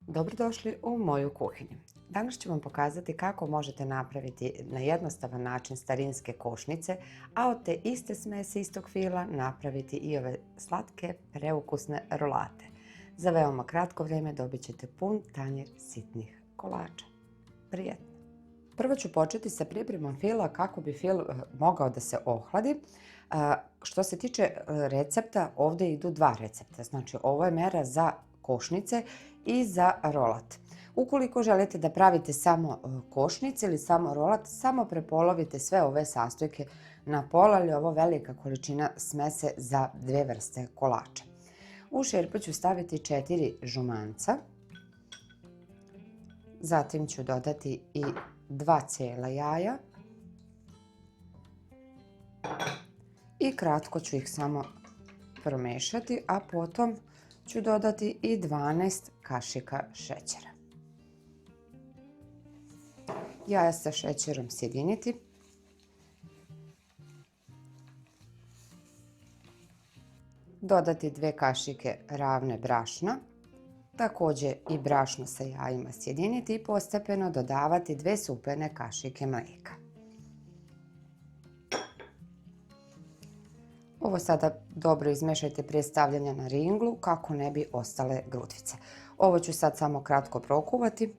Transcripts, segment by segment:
Dobrodošli u moju kuhinju. Danas ću vam pokazati kako možete napraviti na jednostavan način starinske košnice, a od te iste smesi istog fila napraviti i ove slatke, preukusne rolate. Za veoma kratko vrijeme dobit ćete pun tanjir sitnih kolača. Prijetno! Prvo ću početi sa pripremom fila kako bi fil mogao da se ohladi. Što se tiče recepta, ovdje idu dva recepta. Znači, ovo je mera za košnice i za rolat. Ukoliko želite da pravite samo košnice ili samo rolat, samo prepolovite sve ove sastojke na pola, ali ovo velika količina smese za dve vrste kolača. U šerpu ću staviti 4 žumanca, zatim ću dodati i 2 cijela jaja i kratko ću ih samo promešati, a potom ću dodati i 12 kašika šećera. Jaja sa šećerom sjediniti. Dodati 2 kašike ravne brašna. Također i brašno sa jajima sjediniti i postepeno dodavati 2 supene kašike mlijeka. Ovo sada dobro izmešajte prije stavljanja na ringlu kako ne bi ostale grudvice. Ovo ću sad samo kratko prokuvati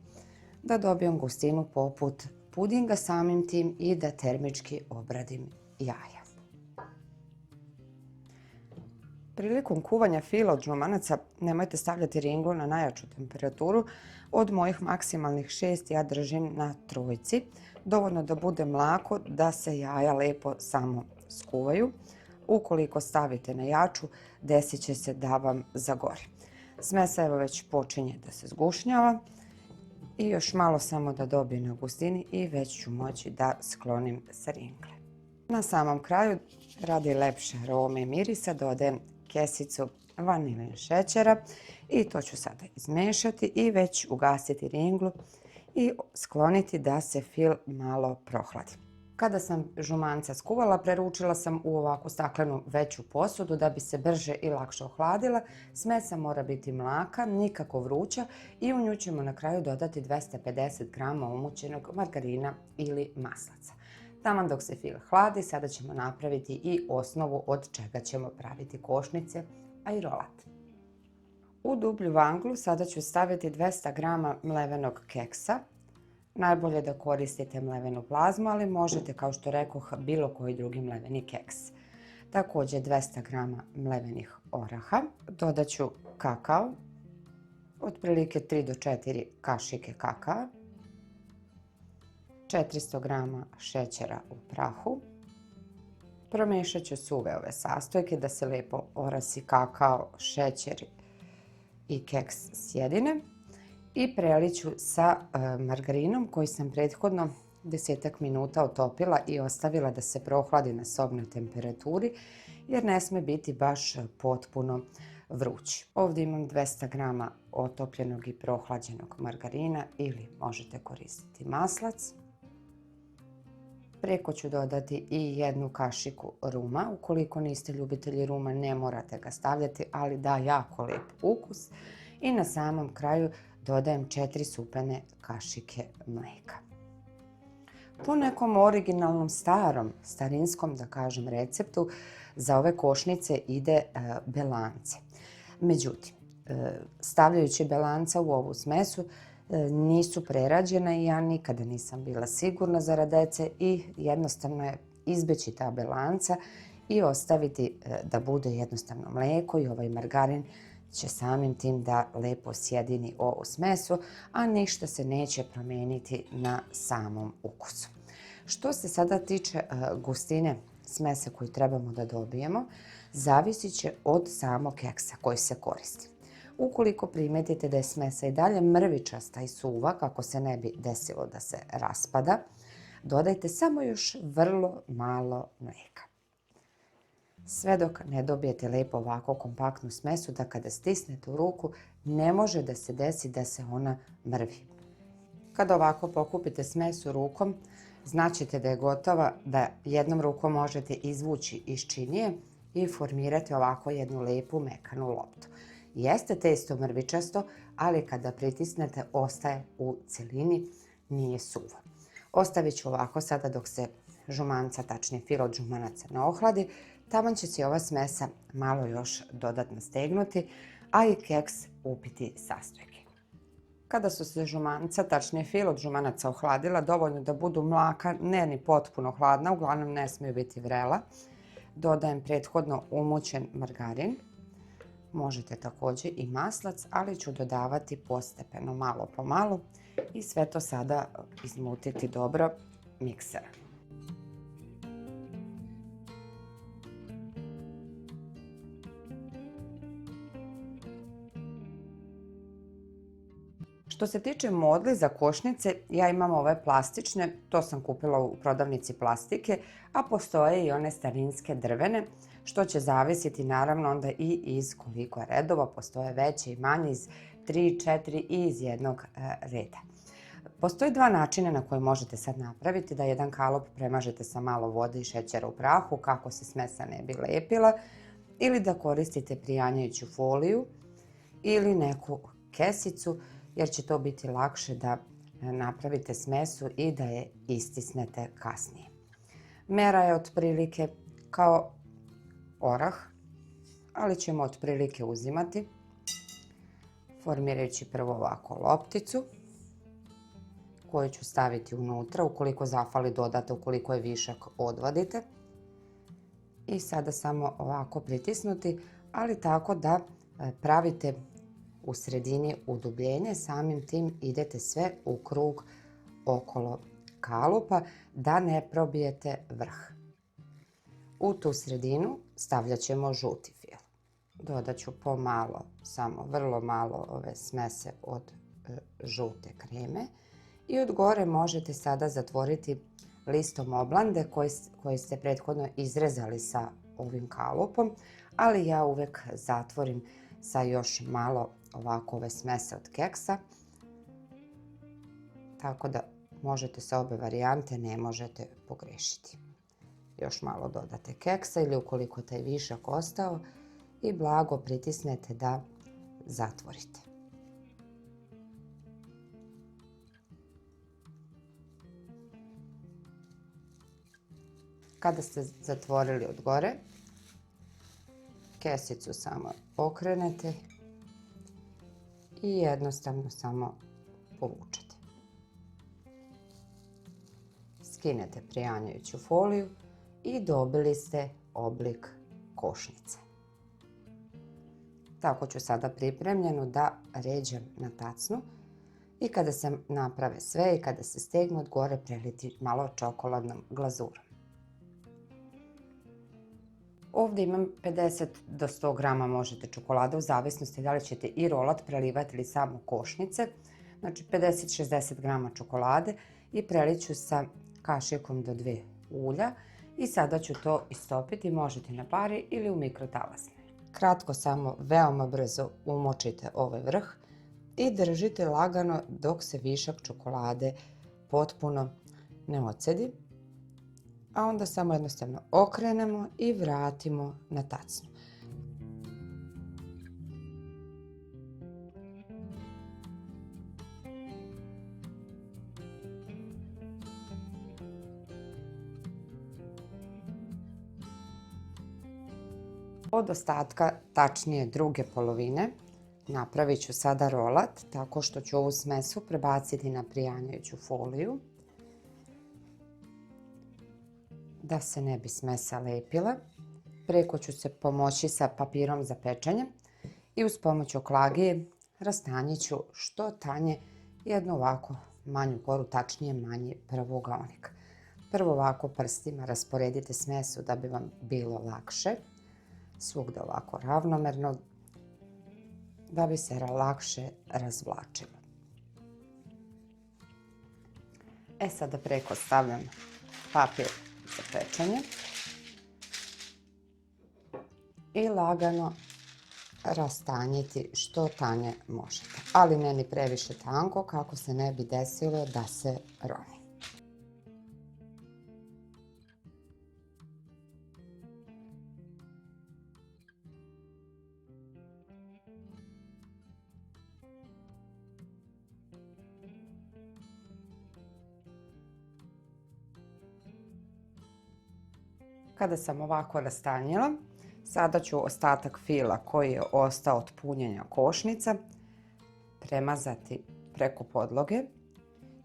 da dobijem gustinu poput pudinga samim tim i da termički obradim jaja. Prilikom kuvanja fila od žumanaca nemojte stavljati ringlu na najjaču temperaturu. Od mojih maksimalnih 6 ja držim na 3. Dovoljno da bude mlako da se jaja lepo samo skuvaju. Ukoliko stavite na jaču, desit će se da vam zagori. Smesa evo već počinje da se zgušnjava i još malo samo da dobije na gustini i već ću moći da sklonim sa ringle. Na samom kraju, radi lepše arome i mirisa, dodajem kesicu vanilin šećera i to ću sada izmešati i već ugasiti ringlu i skloniti da se fil malo prohladi. Kada sam žumanca skuvala, preručila sam u ovakvu staklenu veću posudu da bi se brže i lakše ohladila. Smesa mora biti mlaka, nikako vruća i u nju ćemo na kraju dodati 250 grama umućenog margarina ili maslaca. Taman dok se fil hladi, sada ćemo napraviti i osnovu od čega ćemo praviti košnice, a i rolat. U dublju vanglu sada ću staviti 200 grama mlevenog keksa. Najbolje da koristite mlevenu plazmu, ali možete, kao što rekoh, bilo koji drugi mleveni keks. Također 200 grama mlevenih oraha. Dodat ću kakao, otprilike 3 do 4 kašike kakaa, 400 grama šećera u prahu. Promešat ću suve ove sastojke da se lijepo orasi kakao, šećer i keks sjedine. I prelijat ću sa margarinom koji sam prethodno 10 minuta otopila i ostavila da se prohladi na sobnoj temperaturi jer ne sme biti baš potpuno vruć. Ovdje imam 200 grama otopljenog i prohlađenog margarina ili možete koristiti maslac. Preko ću dodati i 1 kašiku ruma. Ukoliko niste ljubitelji ruma ne morate ga stavljati, ali da jako lijep ukus. I na samom kraju dodajem 4 supene kašike mlijeka. Po nekom originalnom starinskom, da kažem, receptu za ove košnice ide belance. Međutim, stavljajući belanca u ovu smesu nisu prerađena i ja nikada nisam bila sigurna zarad dece i jednostavno je izbeći ta belanca i ostaviti da bude jednostavno mlijeko i ovaj margarin će samim tim da lepo sjedini ovu smesu, a ništa se neće promijeniti na samom ukusu. Što se sada tiče gustine smese koju trebamo da dobijemo, zavisit će od samog keksa koji se koristi. Ukoliko primetite da je smesa i dalje mrvičasta i suva, kako se ne bi desilo da se raspada, dodajte samo još vrlo malo mlijeka. Sve dok ne dobijete lepo ovako kompaktnu smesu da kada stisnete u ruku ne može da se desi da se ona mrvi. Kada ovako pokupite smesu rukom, znaćete da je gotova, da jednom rukom možete izvući iz činije i formirati ovako jednu lepu mekanu loptu. Jeste testo mrvičasto, ali kada pritisnete ostaje u cjelini, nije suvo. Ostavit ću ovako sada dok se žumanca, tačnije filo od žumanaca ne ohladi. Taman će se ova smesa malo još dodatno stegnuti, a i keks upiti sastojke. Kada su se žumanca, tačnije filo od žumanaca ohladila, dovoljno da budu mlaka, ne ni potpuno hladna, uglavnom ne smiju biti vrela, dodajem prethodno umućen margarin. Možete također i maslac, ali ću dodavati postepeno, malo po malo, i sve to sada izmutiti dobro mikserom. Što se tiče modli za košnice, ja imam ove plastične, to sam kupila u prodavnici plastike, a postoje i one starinske drvene, što će zavisiti naravno onda i iz koliko redova, postoje veće i manje, iz 3, 4 i iz jednog reda. Postoji dva načina na koje možete sad napraviti, da jedan kalup premažete sa malo vode i šećera u prahu kako se smesa ne bi lepila, ili da koristite prijanjajuću foliju ili neku kesicu, jer će to biti lakše da napravite smesu i da je istisnete kasnije. Mera je otprilike kao orah, ali ćemo otprilike uzimati, formirajući prvo ovako lopticu koju ću staviti unutra. Ukoliko zafali dodate, ukoliko je višak odvadite. I sada samo ovako pritisnuti, ali tako da pravite u sredini udubljenje, samim tim idete sve u krug okolo kalupa da ne probijete vrh. U tu sredinu stavljat ćemo žuti fil. Dodat ću pomalo, samo vrlo malo ove smese od žute kreme i od gore možete sada zatvoriti listom oblande koji ste prethodno izrezali sa ovim kalupom, ali ja uvijek zatvorim sa još malo ovako ove smese od keksa. Tako da možete sa obe varijante, ne možete pogrešiti. Još malo dodate keksa ili ukoliko taj višak ostao i blago pritisnete da zatvorite. Kada ste zatvorili od gore, kesicu samo okrenete i jednostavno samo povučete. Skinete prijanjajuću foliju i dobili ste oblik košnice. Tako ću sada pripremljenu da ređem na tacnu i kada se naprave sve i kada se stegnu od gore preliti malo čokoladnom glazurom. Ovdje imam 50 do 100 grama možete čokolade u zavisnosti da li ćete i rolat prelivati ili samo košnice. Znači 50-60 grama čokolade i prelit ću sa kašikom do 2 ulja i sada ću to istopiti, možete na pari ili u mikrotalasnoj. Kratko samo, veoma brzo umočite ovaj vrh i držite lagano dok se višak čokolade potpuno ne ocedi. A onda samo jednostavno okrenemo i vratimo na tacnu. Od ostatka, tačnije druge polovine, napravit ću sada rolat tako što ću ovu smesu prebaciti na prijanjajuću foliju, da se ne bi smesa lepila. Preko ću se pomoći sa papirom za pečenje i uz pomoć oklagije rastanjit ću što tanje jednu ovako manju koru, tačnije manji pravougaonik. Prvo ovako prstima rasporedite smesu da bi vam bilo lakše, svugdje ovako ravnomerno, da bi se lakše razvlačilo. Sada preko stavljam papir za pečenje i lagano rastanjiti što tanje možete, ali ne ni previše tanko kako se ne bi desilo da se roni. Kada sam ovako rastanjila, sada ću ostatak fila koji je ostao od punjenja košnica premazati preko podloge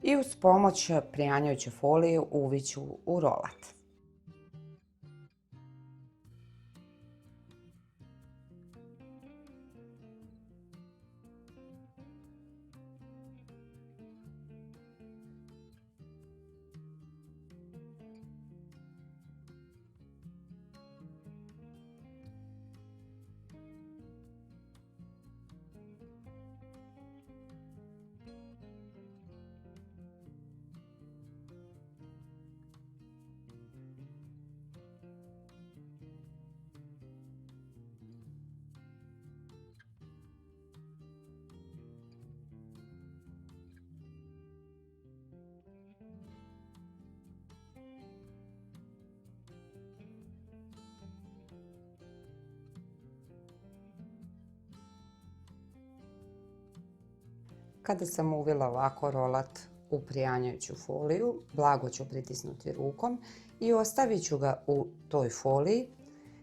i uz pomoć prijanjajuće folije uviću u rolat. Kada sam uvila ovako rolat u prijanjajuću foliju, blago ću pritisnuti rukom i ostavit ću ga u toj foliji.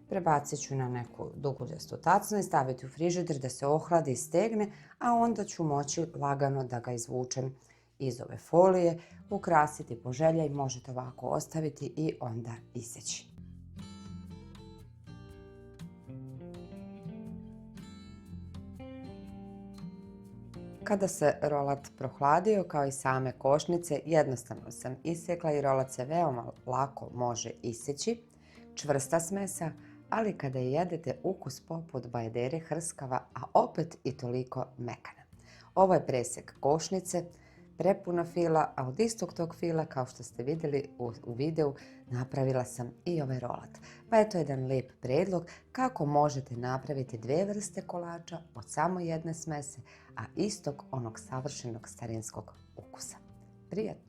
Prebacit ću na neku duguljastu tacnu i staviti u frižider da se ohladi i stegne, a onda ću moći lagano da ga izvučem iz ove folije, ukrasiti po želji i možete ovako ostaviti i onda iseći. Kada se rolat prohladio, kao i same košnice, jednostavno sam isekla i rolat se veoma lako može iseći. Čvrsta smesa, ali kada je jedete ukus poput bajdere hrskava, a opet i toliko mekana. Ovo je presjek košnice, prepuno fila, a od istog tog fila, kao što ste vidjeli u videu, napravila sam i ovaj rolat. Pa eto jedan lijep predlog kako možete napraviti dvije vrste kolača od samo jedne smese, a istog onog savršenog starinskog ukusa. Prijatno!